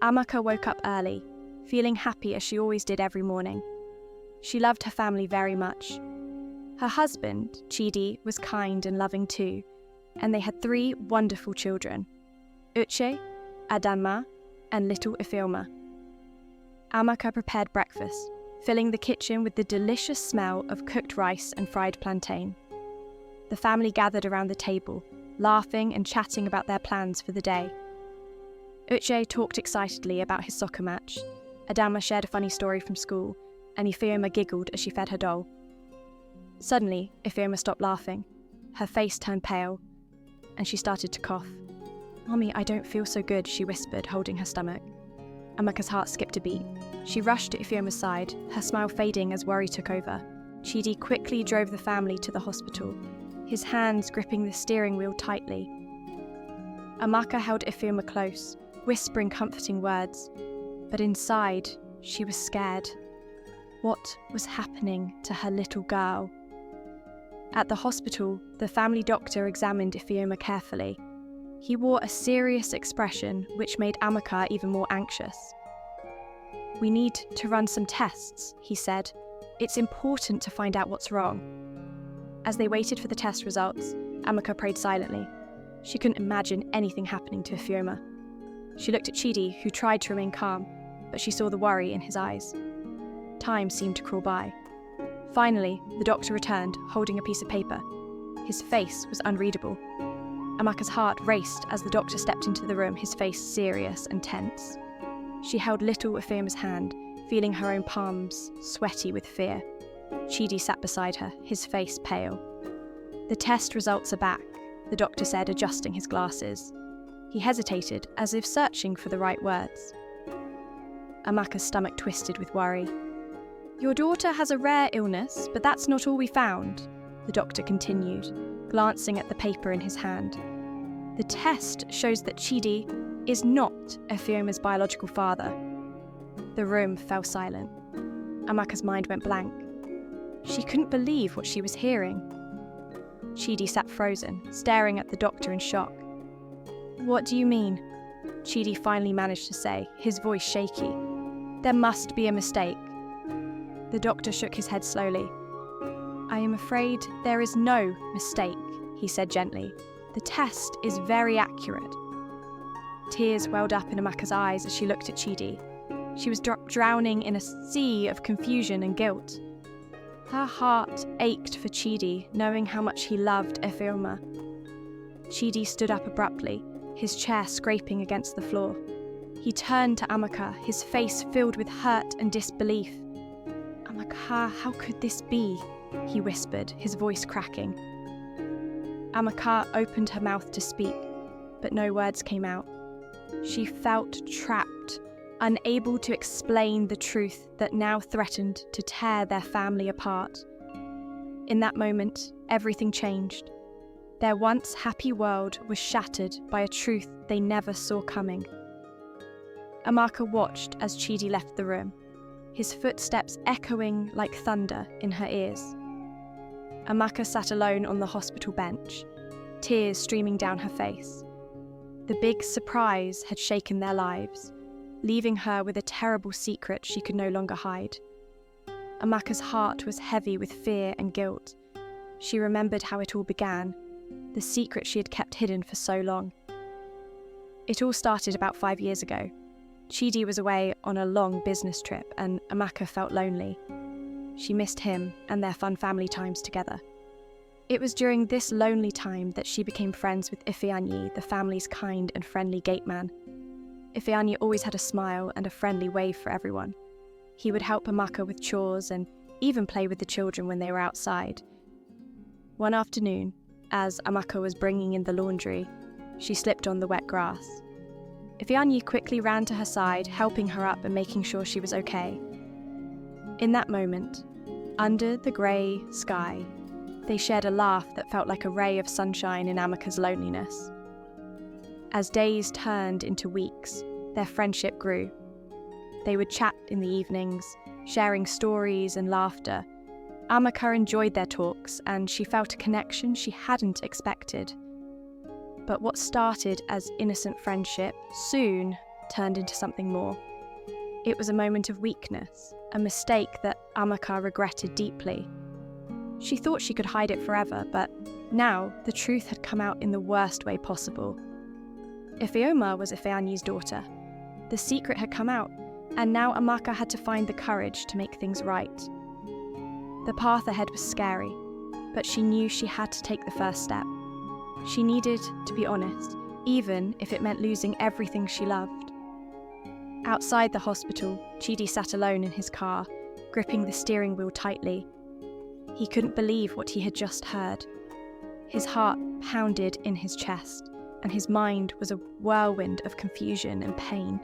Amaka woke up early, feeling happy as she always did every morning. She loved her family very much. Her husband, Chidi, was kind and loving too, and they had 3 wonderful children, Uche, Adama, and little Ifeoma. Amaka prepared breakfast, filling the kitchen with the delicious smell of cooked rice and fried plantain. The family gathered around the table, laughing and chatting about their plans for the day. Uche talked excitedly about his soccer match, Adama shared a funny story from school, and Ifeoma giggled as she fed her doll. Suddenly, Ifeoma stopped laughing. Her face turned pale, and she started to cough. "Mommy, I don't feel so good," she whispered, holding her stomach. Amaka's heart skipped a beat. She rushed to Ifeoma's side, her smile fading as worry took over. Chidi quickly drove the family to the hospital, his hands gripping the steering wheel tightly. Amaka held Ifeoma close, whispering comforting words, but inside, she was scared. What was happening to her little girl? At the hospital, the family doctor examined Ifeoma carefully. He wore a serious expression which made Amaka even more anxious. "We need to run some tests," he said. "It's important to find out what's wrong." As they waited for the test results, Amaka prayed silently. She couldn't imagine anything happening to Ifeoma. She looked at Chidi, who tried to remain calm, but she saw the worry in his eyes. Time seemed to crawl by. Finally, the doctor returned, holding a piece of paper. His face was unreadable. Amaka's heart raced as the doctor stepped into the room, his face serious and tense. She held little Ifeoma's hand, feeling her own palms sweaty with fear. Chidi sat beside her, his face pale. "The test results are back," the doctor said, adjusting his glasses. He hesitated, as if searching for the right words. Amaka's stomach twisted with worry. "Your daughter has a rare illness, but that's not all we found," the doctor continued, glancing at the paper in his hand. "The test shows that Chidi is not Ifeoma's biological father." The room fell silent. Amaka's mind went blank. She couldn't believe what she was hearing. Chidi sat frozen, staring at the doctor in shock. "What do you mean?" Chidi finally managed to say, his voice shaky. "There must be a mistake." The doctor shook his head slowly. "I am afraid there is no mistake," he said gently. "The test is very accurate." Tears welled up in Amaka's eyes as she looked at Chidi. She was drowning in a sea of confusion and guilt. Her heart ached for Chidi, knowing how much he loved Ifeoma. Chidi stood up abruptly, his chair scraping against the floor. He turned to Amaka, his face filled with hurt and disbelief. "Amaka, how could this be?" he whispered, his voice cracking. Amaka opened her mouth to speak, but no words came out. She felt trapped, unable to explain the truth that now threatened to tear their family apart. In that moment, everything changed. Their once happy world was shattered by a truth they never saw coming. Amaka watched as Chidi left the room, his footsteps echoing like thunder in her ears. Amaka sat alone on the hospital bench, tears streaming down her face. The big surprise had shaken their lives, leaving her with a terrible secret she could no longer hide. Amaka's heart was heavy with fear and guilt. She remembered how it all began, the secret she had kept hidden for so long. It all started about 5 years ago. Chidi was away on a long business trip, and Amaka felt lonely. She missed him and their fun family times together. It was during this lonely time that she became friends with Ifeanyi, the family's kind and friendly gateman. Ifeanyi always had a smile and a friendly wave for everyone. He would help Amaka with chores and even play with the children when they were outside. One afternoon, as Amaka was bringing in the laundry, she slipped on the wet grass. Ifeanyi quickly ran to her side, helping her up and making sure she was okay. In that moment, under the grey sky, they shared a laugh that felt like a ray of sunshine in Amaka's loneliness. As days turned into weeks, their friendship grew. They would chat in the evenings, sharing stories and laughter. Amaka enjoyed their talks, and she felt a connection she hadn't expected. But what started as innocent friendship soon turned into something more. It was a moment of weakness, a mistake that Amaka regretted deeply. She thought she could hide it forever, but now the truth had come out in the worst way possible. Ifeoma was Ifeanyi's daughter. The secret had come out, and now Amaka had to find the courage to make things right. The path ahead was scary, but she knew she had to take the first step. She needed to be honest, even if it meant losing everything she loved. Outside the hospital, Chidi sat alone in his car, gripping the steering wheel tightly. He couldn't believe what he had just heard. His heart pounded in his chest, and his mind was a whirlwind of confusion and pain.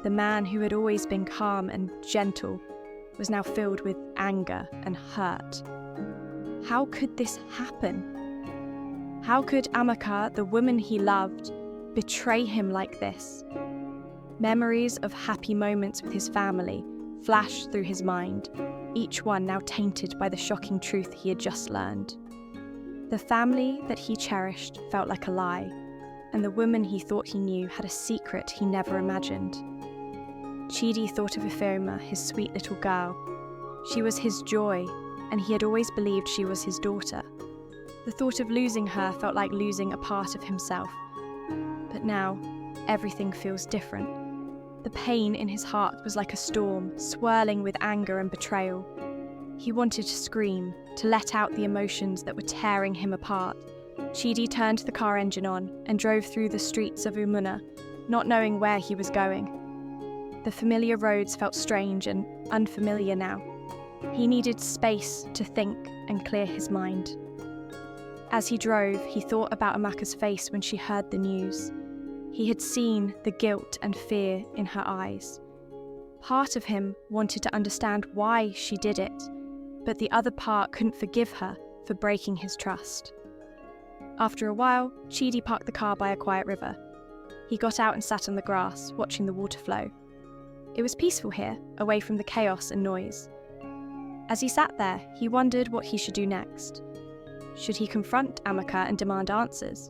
The man who had always been calm and gentle was now filled with anger and hurt. How could this happen? How could Amaka, the woman he loved, betray him like this? Memories of happy moments with his family flashed through his mind, each one now tainted by the shocking truth he had just learned. The family that he cherished felt like a lie, and the woman he thought he knew had a secret he never imagined. Chidi thought of Ifeoma, his sweet little girl. She was his joy, and he had always believed she was his daughter. The thought of losing her felt like losing a part of himself. But now, everything feels different. The pain in his heart was like a storm, swirling with anger and betrayal. He wanted to scream, to let out the emotions that were tearing him apart. Chidi turned the car engine on and drove through the streets of Umuna, not knowing where he was going. The familiar roads felt strange and unfamiliar now. He needed space to think and clear his mind. As he drove, he thought about Amaka's face when she heard the news. He had seen the guilt and fear in her eyes. Part of him wanted to understand why she did it, but the other part couldn't forgive her for breaking his trust. After a while, Chidi parked the car by a quiet river. He got out and sat on the grass, watching the water flow. It was peaceful here, away from the chaos and noise. As he sat there, he wondered what he should do next. Should he confront Amaka and demand answers?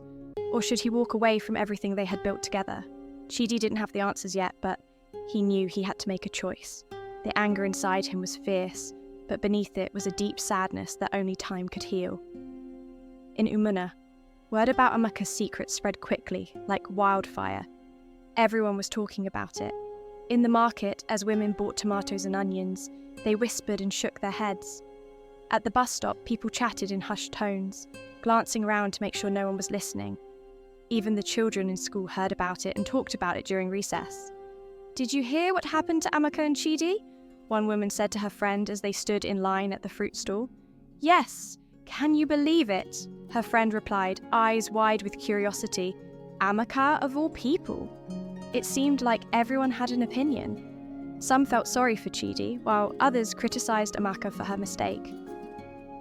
Or should he walk away from everything they had built together? Chidi didn't have the answers yet, but he knew he had to make a choice. The anger inside him was fierce, but beneath it was a deep sadness that only time could heal. In Umuna, word about Amaka's secret spread quickly, like wildfire. Everyone was talking about it. In the market, as women bought tomatoes and onions, they whispered and shook their heads. At the bus stop, people chatted in hushed tones, glancing around to make sure no one was listening. Even the children in school heard about it and talked about it during recess. "Did you hear what happened to Amaka and Chidi?" one woman said to her friend as they stood in line at the fruit stall. "Yes, can you believe it?" her friend replied, eyes wide with curiosity. Amaka of all people. It seemed like everyone had an opinion. Some felt sorry for Chidi, while others criticised Amaka for her mistake.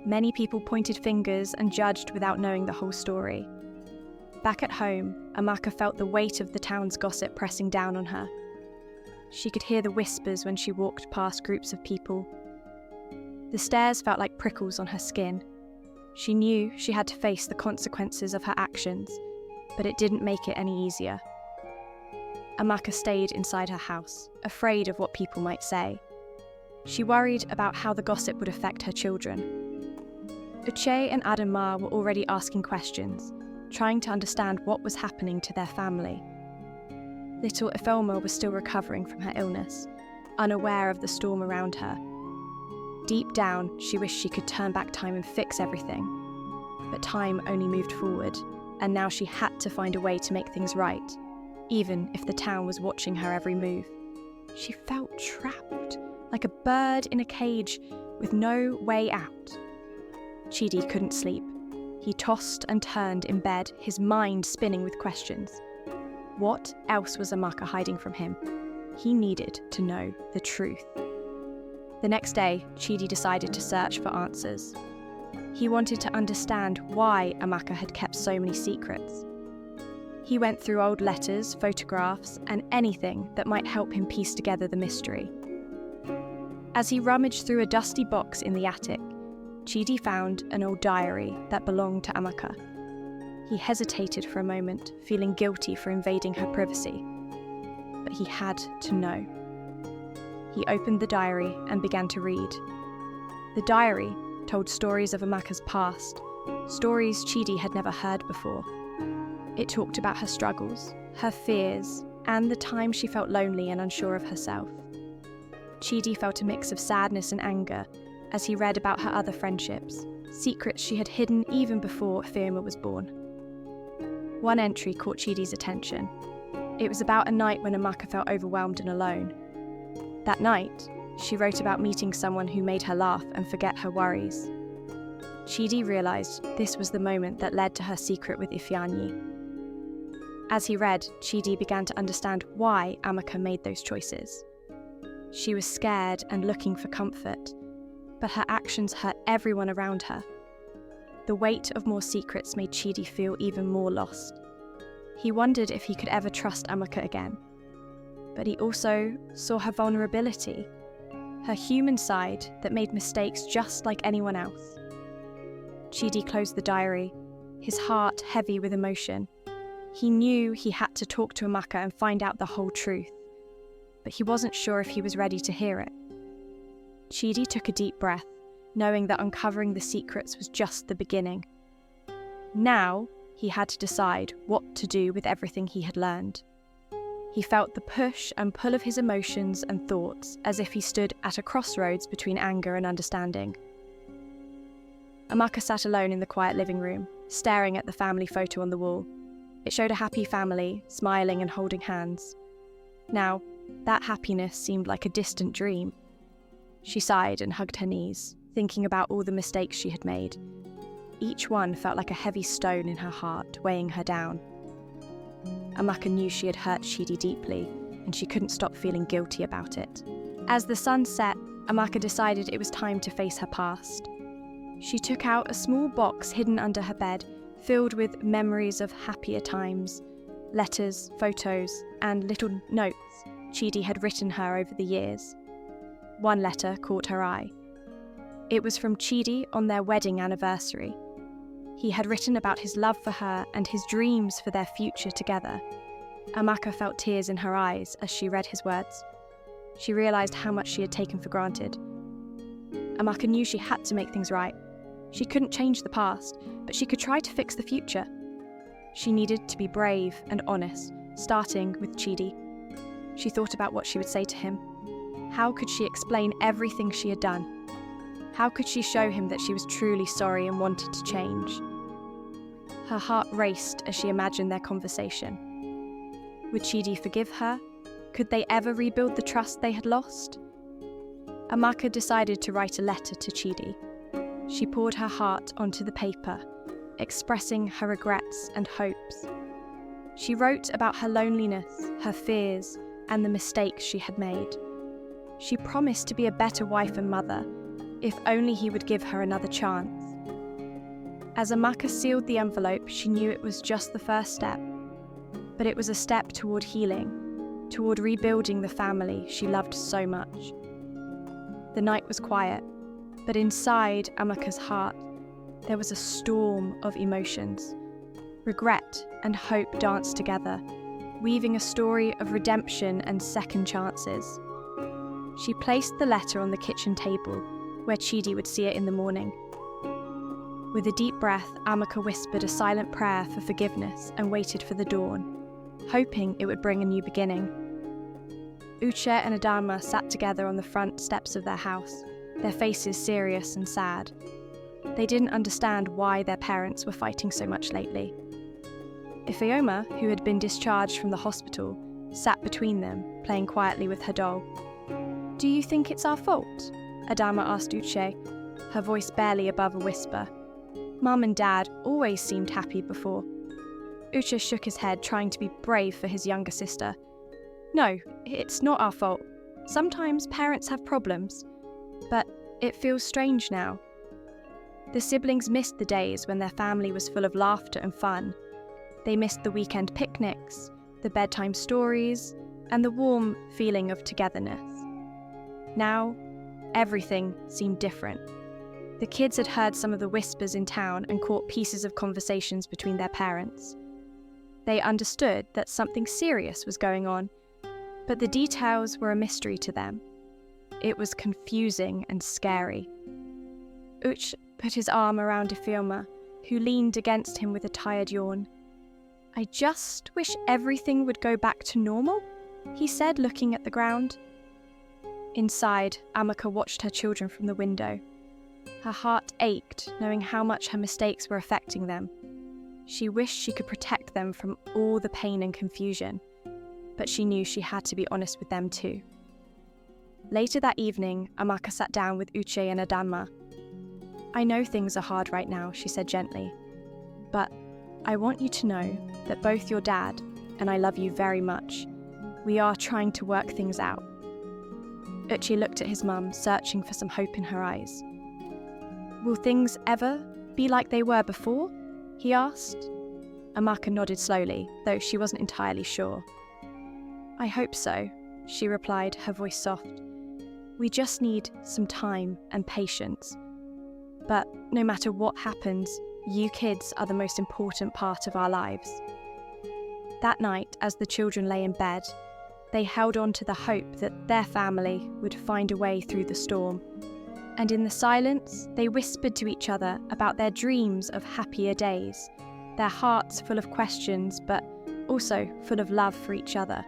Many people pointed fingers and judged without knowing the whole story. Back at home, Amaka felt the weight of the town's gossip pressing down on her. She could hear the whispers when she walked past groups of people. The stares felt like prickles on her skin. She knew she had to face the consequences of her actions, but it didn't make it any easier. Amaka stayed inside her house, afraid of what people might say. She worried about how the gossip would affect her children. Uche and Adama were already asking questions, trying to understand what was happening to their family. Little Ifeoma was still recovering from her illness, unaware of the storm around her. Deep down, she wished she could turn back time and fix everything. But time only moved forward, and now she had to find a way to make things right, even if the town was watching her every move. She felt trapped, like a bird in a cage with no way out. Chidi couldn't sleep. He tossed and turned in bed, his mind spinning with questions. What else was Amaka hiding from him? He needed to know the truth. The next day, Chidi decided to search for answers. He wanted to understand why Amaka had kept so many secrets. He went through old letters, photographs, and anything that might help him piece together the mystery. As he rummaged through a dusty box in the attic, Chidi found an old diary that belonged to Amaka. He hesitated for a moment, feeling guilty for invading her privacy. but he had to know. He opened the diary and began to read. The diary told stories of Amaka's past, stories Chidi had never heard before. It talked about her struggles, her fears, and the time she felt lonely and unsure of herself. Chidi felt a mix of sadness and anger as he read about her other friendships, secrets she had hidden even before Fiona was born. One entry caught Chidi's attention. It was about a night when Amaka felt overwhelmed and alone. That night, she wrote about meeting someone who made her laugh and forget her worries. Chidi realised this was the moment that led to her secret with Ifeanyi. As he read, Chidi began to understand why Amaka made those choices. She was scared and looking for comfort, but her actions hurt everyone around her. The weight of more secrets made Chidi feel even more lost. He wondered if he could ever trust Amaka again. But he also saw her vulnerability, her human side that made mistakes just like anyone else. Chidi closed the diary, his heart heavy with emotion. He knew he had to talk to Amaka and find out the whole truth, but he wasn't sure if he was ready to hear it. Chidi took a deep breath, knowing that uncovering the secrets was just the beginning. Now, he had to decide what to do with everything he had learned. He felt the push and pull of his emotions and thoughts as if he stood at a crossroads between anger and understanding. Amaka sat alone in the quiet living room, staring at the family photo on the wall. It showed a happy family, smiling and holding hands. Now, that happiness seemed like a distant dream. She sighed and hugged her knees, thinking about all the mistakes she had made. Each one felt like a heavy stone in her heart, weighing her down. Amaka knew she had hurt Chidi deeply, and she couldn't stop feeling guilty about it. As the sun set, Amaka decided it was time to face her past. She took out a small box hidden under her bed, filled with memories of happier times, letters, photos, and little notes Chidi had written her over the years. One letter caught her eye. It was from Chidi on their wedding anniversary. He had written about his love for her and his dreams for their future together. Amaka felt tears in her eyes as she read his words. She realised how much she had taken for granted. Amaka knew she had to make things right. She couldn't change the past, but she could try to fix the future. She needed to be brave and honest, starting with Chidi. She thought about what she would say to him. How could she explain everything she had done? How could she show him that she was truly sorry and wanted to change? Her heart raced as she imagined their conversation. Would Chidi forgive her? Could they ever rebuild the trust they had lost? Amaka decided to write a letter to Chidi. She poured her heart onto the paper, expressing her regrets and hopes. She wrote about her loneliness, her fears, and the mistakes she had made. She promised to be a better wife and mother, if only he would give her another chance. As Amaka sealed the envelope, she knew it was just the first step, but it was a step toward healing, toward rebuilding the family she loved so much. The night was quiet, but inside Amaka's heart, there was a storm of emotions. Regret and hope danced together, weaving a story of redemption and second chances. She placed the letter on the kitchen table, where Chidi would see it in the morning. With a deep breath, Amaka whispered a silent prayer for forgiveness and waited for the dawn, hoping it would bring a new beginning. Uche and Adama sat together on the front steps of their house, their faces serious and sad. They didn't understand why their parents were fighting so much lately. Ifeoma, who had been discharged from the hospital, sat between them, playing quietly with her doll. "Do you think it's our fault?" Adama asked Uche, her voice barely above a whisper. Mum and Dad always seemed happy before. Uche shook his head, trying to be brave for his younger sister. "No, it's not our fault. Sometimes parents have problems, but it feels strange now." The siblings missed the days when their family was full of laughter and fun. They missed the weekend picnics, the bedtime stories, and the warm feeling of togetherness. Now, everything seemed different. The kids had heard some of the whispers in town and caught pieces of conversations between their parents. They understood that something serious was going on. But the details were a mystery to them. It was confusing and scary. Uch put his arm around Ifeoma, who leaned against him with a tired yawn. "I just wish everything would go back to normal," he said, looking at the ground. Inside, Amaka watched her children from the window. Her heart ached, knowing how much her mistakes were affecting them. She wished she could protect them from all the pain and confusion, but she knew she had to be honest with them too. Later that evening, Amaka sat down with Uche and Adama. "I know things are hard right now," she said gently, "but I want you to know that both your dad and I love you very much. We are trying to work things out." Uche looked at his mum, searching for some hope in her eyes. "Will things ever be like they were before?" he asked. Amaka nodded slowly, though she wasn't entirely sure. "I hope so," she replied, her voice soft. "We just need some time and patience. But no matter what happens, you kids are the most important part of our lives." That night, as the children lay in bed, they held on to the hope that their family would find a way through the storm. And in the silence, they whispered to each other about their dreams of happier days, their hearts full of questions, but also full of love for each other.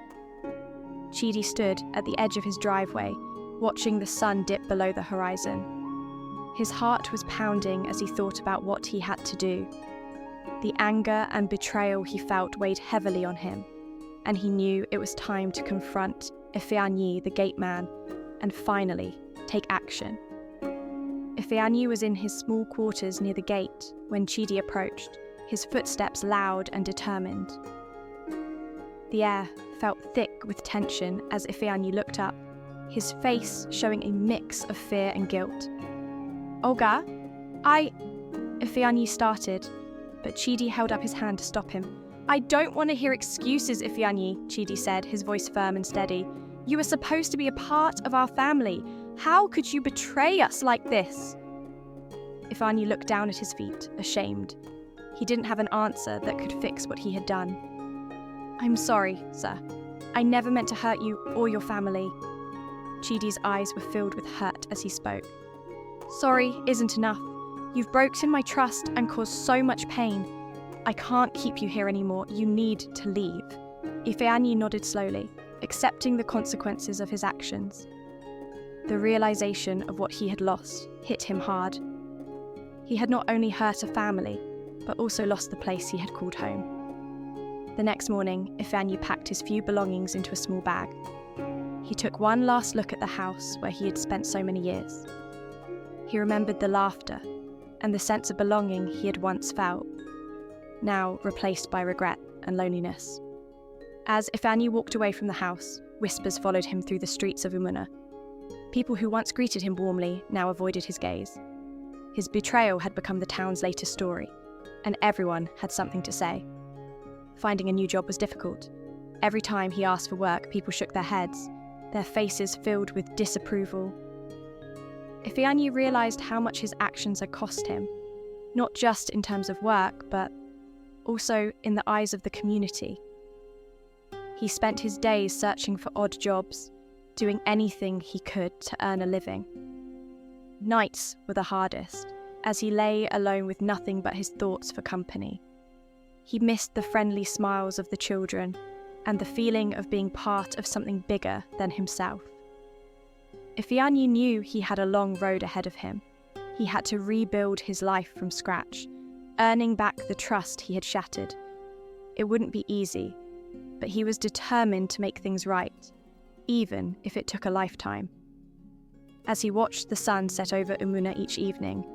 Chidi stood at the edge of his driveway, watching the sun dip below the horizon. His heart was pounding as he thought about what he had to do. The anger and betrayal he felt weighed heavily on him, and he knew it was time to confront Ifeanyi, the Gateman, and finally take action. Ifeanyi was in his small quarters near the gate when Chidi approached, his footsteps loud and determined. The air felt thick with tension as Ifeanyi looked up, his face showing a mix of fear and guilt. "Olga, Ifeanyi started, but Chidi held up his hand to stop him. "I don't want to hear excuses, Ifeanyi," Chidi said, his voice firm and steady. "You were supposed to be a part of our family. How could you betray us like this?" Ifeanyi looked down at his feet, ashamed. He didn't have an answer that could fix what he had done. "I'm sorry, sir. I never meant to hurt you or your family." Chidi's eyes were filled with hurt as he spoke. "Sorry isn't enough. You've broken my trust and caused so much pain. I can't keep you here anymore. You need to leave." Ifeanyi nodded slowly, accepting the consequences of his actions. The realization of what he had lost hit him hard. He had not only hurt a family, but also lost the place he had called home. The next morning, Ifeanyi packed his few belongings into a small bag. He took one last look at the house where he had spent so many years. He remembered the laughter and the sense of belonging he had once felt, now replaced by regret and loneliness. As Ifeanyi walked away from the house, whispers followed him through the streets of Umuna. People who once greeted him warmly now avoided his gaze. His betrayal had become the town's latest story, and everyone had something to say. Finding a new job was difficult. Every time he asked for work, people shook their heads, their faces filled with disapproval. Ifeanyi realized how much his actions had cost him, not just in terms of work, but also in the eyes of the community. He spent his days searching for odd jobs, doing anything he could to earn a living. Nights were the hardest, as he lay alone with nothing but his thoughts for company. He missed the friendly smiles of the children and the feeling of being part of something bigger than himself. Ifeanyi knew he had a long road ahead of him. He had to rebuild his life from scratch, earning back the trust he had shattered. It wouldn't be easy, but he was determined to make things right, even if it took a lifetime. As he watched the sun set over Umuna each evening,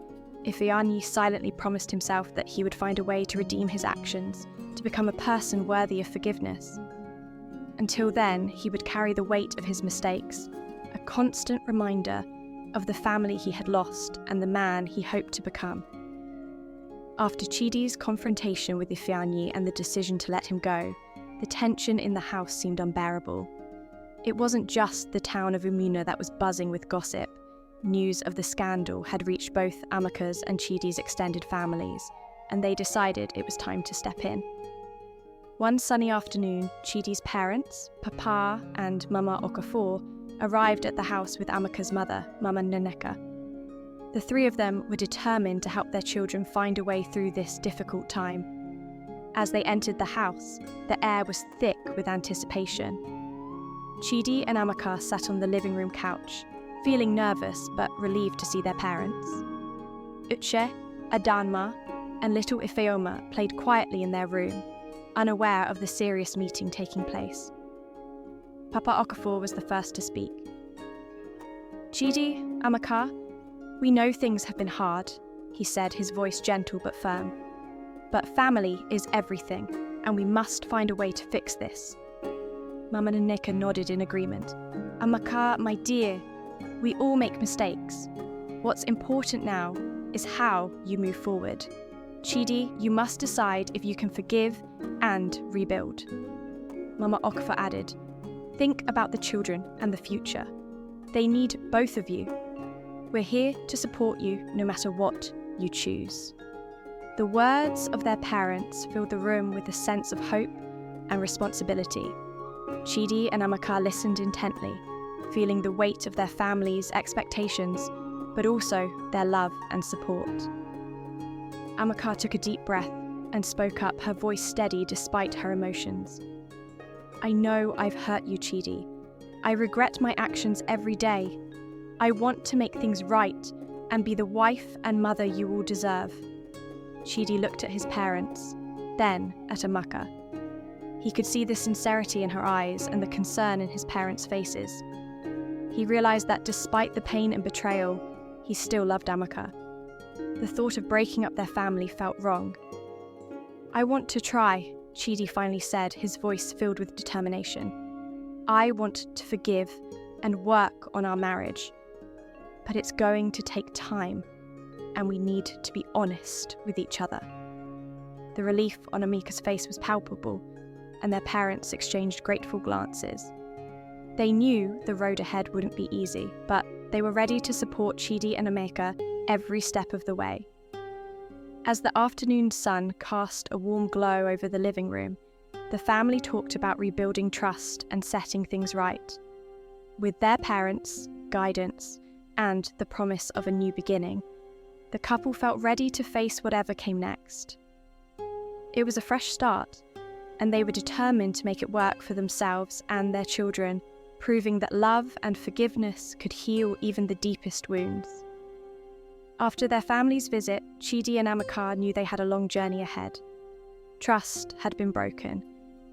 Ifeanyi silently promised himself that he would find a way to redeem his actions, to become a person worthy of forgiveness. Until then, he would carry the weight of his mistakes, a constant reminder of the family he had lost and the man he hoped to become. After Chidi's confrontation with Ifeanyi and the decision to let him go, the tension in the house seemed unbearable. It wasn't just the town of Umuna that was buzzing with gossip. News of the scandal had reached both Amaka's and Chidi's extended families, and they decided it was time to step in. One sunny afternoon, Chidi's parents, Papa and Mama Okafor, arrived at the house with Amaka's mother, Mama Nneka. The three of them were determined to help their children find a way through this difficult time. As they entered the house, the air was thick with anticipation. Chidi and Amaka sat on the living room couch, feeling nervous but relieved to see their parents. Uche, Adanma, and little Ifeoma played quietly in their room, unaware of the serious meeting taking place. Papa Okafor was the first to speak. Chidi, Amaka, we know things have been hard, he said, his voice gentle but firm. But family is everything, and we must find a way to fix this. Mama Nneka nodded in agreement. Amaka, my dear, we all make mistakes. What's important now is how you move forward. Chidi, you must decide if you can forgive and rebuild. Mama Okafor added, think about the children and the future. They need both of you. We're here to support you no matter what you choose. The words of their parents filled the room with a sense of hope and responsibility. Chidi and Amaka listened intently, feeling the weight of their family's expectations, but also their love and support. Amaka took a deep breath and spoke up, her voice steady despite her emotions. I know I've hurt you, Chidi. I regret my actions every day. I want to make things right and be the wife and mother you all deserve. Chidi looked at his parents, then at Amaka. He could see the sincerity in her eyes and the concern in his parents' faces. He realized that despite the pain and betrayal, he still loved Amaka. The thought of breaking up their family felt wrong. I want to try, Chidi finally said, his voice filled with determination. I want to forgive and work on our marriage. But it's going to take time, and we need to be honest with each other. The relief on Amika's face was palpable, and their parents exchanged grateful glances. They knew the road ahead wouldn't be easy, but they were ready to support Chidi and Amaka every step of the way. As the afternoon sun cast a warm glow over the living room, the family talked about rebuilding trust and setting things right. With their parents, guidance, and the promise of a new beginning, the couple felt ready to face whatever came next. It was a fresh start, and they were determined to make it work for themselves and their children, proving that love and forgiveness could heal even the deepest wounds. After their family's visit, Chidi and Amaka knew they had a long journey ahead. Trust had been broken,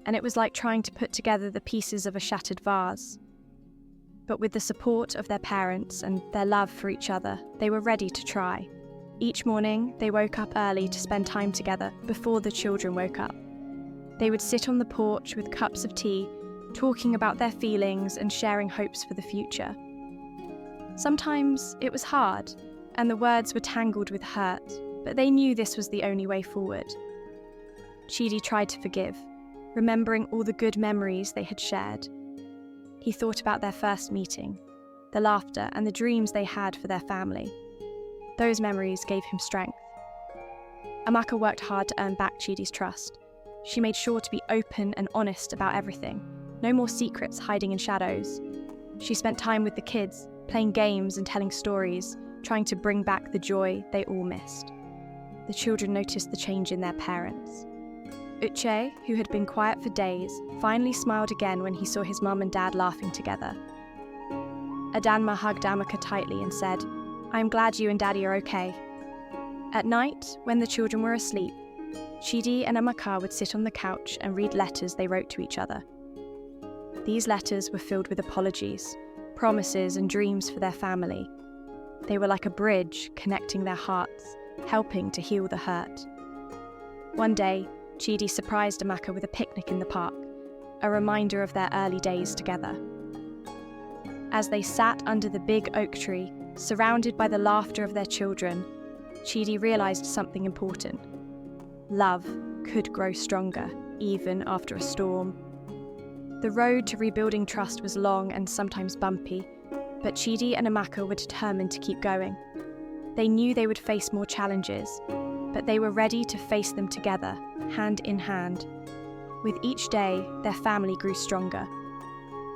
and it was like trying to put together the pieces of a shattered vase. But with the support of their parents and their love for each other, they were ready to try. Each morning, they woke up early to spend time together before the children woke up. They would sit on the porch with cups of tea, talking about their feelings and sharing hopes for the future. Sometimes it was hard, and the words were tangled with hurt, but they knew this was the only way forward. Chidi tried to forgive, remembering all the good memories they had shared. He thought about their first meeting, the laughter and the dreams they had for their family. Those memories gave him strength. Amaka worked hard to earn back Chidi's trust. She made sure to be open and honest about everything. No more secrets hiding in shadows. She spent time with the kids, playing games and telling stories, trying to bring back the joy they all missed. The children noticed the change in their parents. Uche, who had been quiet for days, finally smiled again when he saw his mum and dad laughing together. Adanma hugged Amaka tightly and said, I'm glad you and Daddy are okay. At night, when the children were asleep, Chidi and Amaka would sit on the couch and read letters they wrote to each other. These letters were filled with apologies, promises and dreams for their family. They were like a bridge connecting their hearts, helping to heal the hurt. One day, Chidi surprised Amaka with a picnic in the park, a reminder of their early days together. As they sat under the big oak tree, surrounded by the laughter of their children, Chidi realized something important. Love could grow stronger, even after a storm. The road to rebuilding trust was long and sometimes bumpy, but Chidi and Amaka were determined to keep going. They knew they would face more challenges, but they were ready to face them together, hand in hand. With each day, their family grew stronger.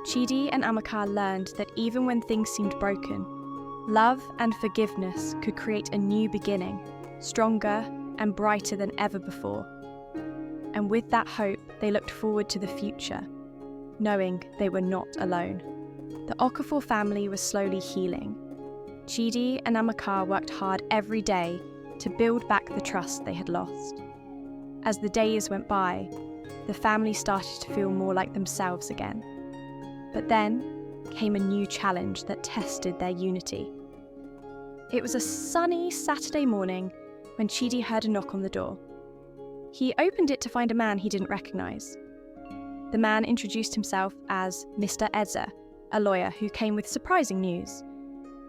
Chidi and Amaka learned that even when things seemed broken, love and forgiveness could create a new beginning, stronger and brighter than ever before. And with that hope, they looked forward to the future, knowing they were not alone. The Okafor family was slowly healing. Chidi and Amaka worked hard every day to build back the trust they had lost. As the days went by, the family started to feel more like themselves again. But then came a new challenge that tested their unity. It was a sunny Saturday morning when Chidi heard a knock on the door. He opened it to find a man he didn't recognise. The man introduced himself as Mr. Eze, a lawyer who came with surprising news.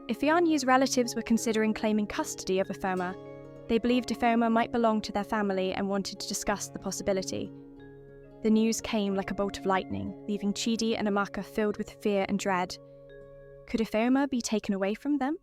Ifeanyi's relatives were considering claiming custody of Ifeoma. They believed Ifeoma might belong to their family and wanted to discuss the possibility. The news came like a bolt of lightning, leaving Chidi and Amaka filled with fear and dread. Could Ifeoma be taken away from them?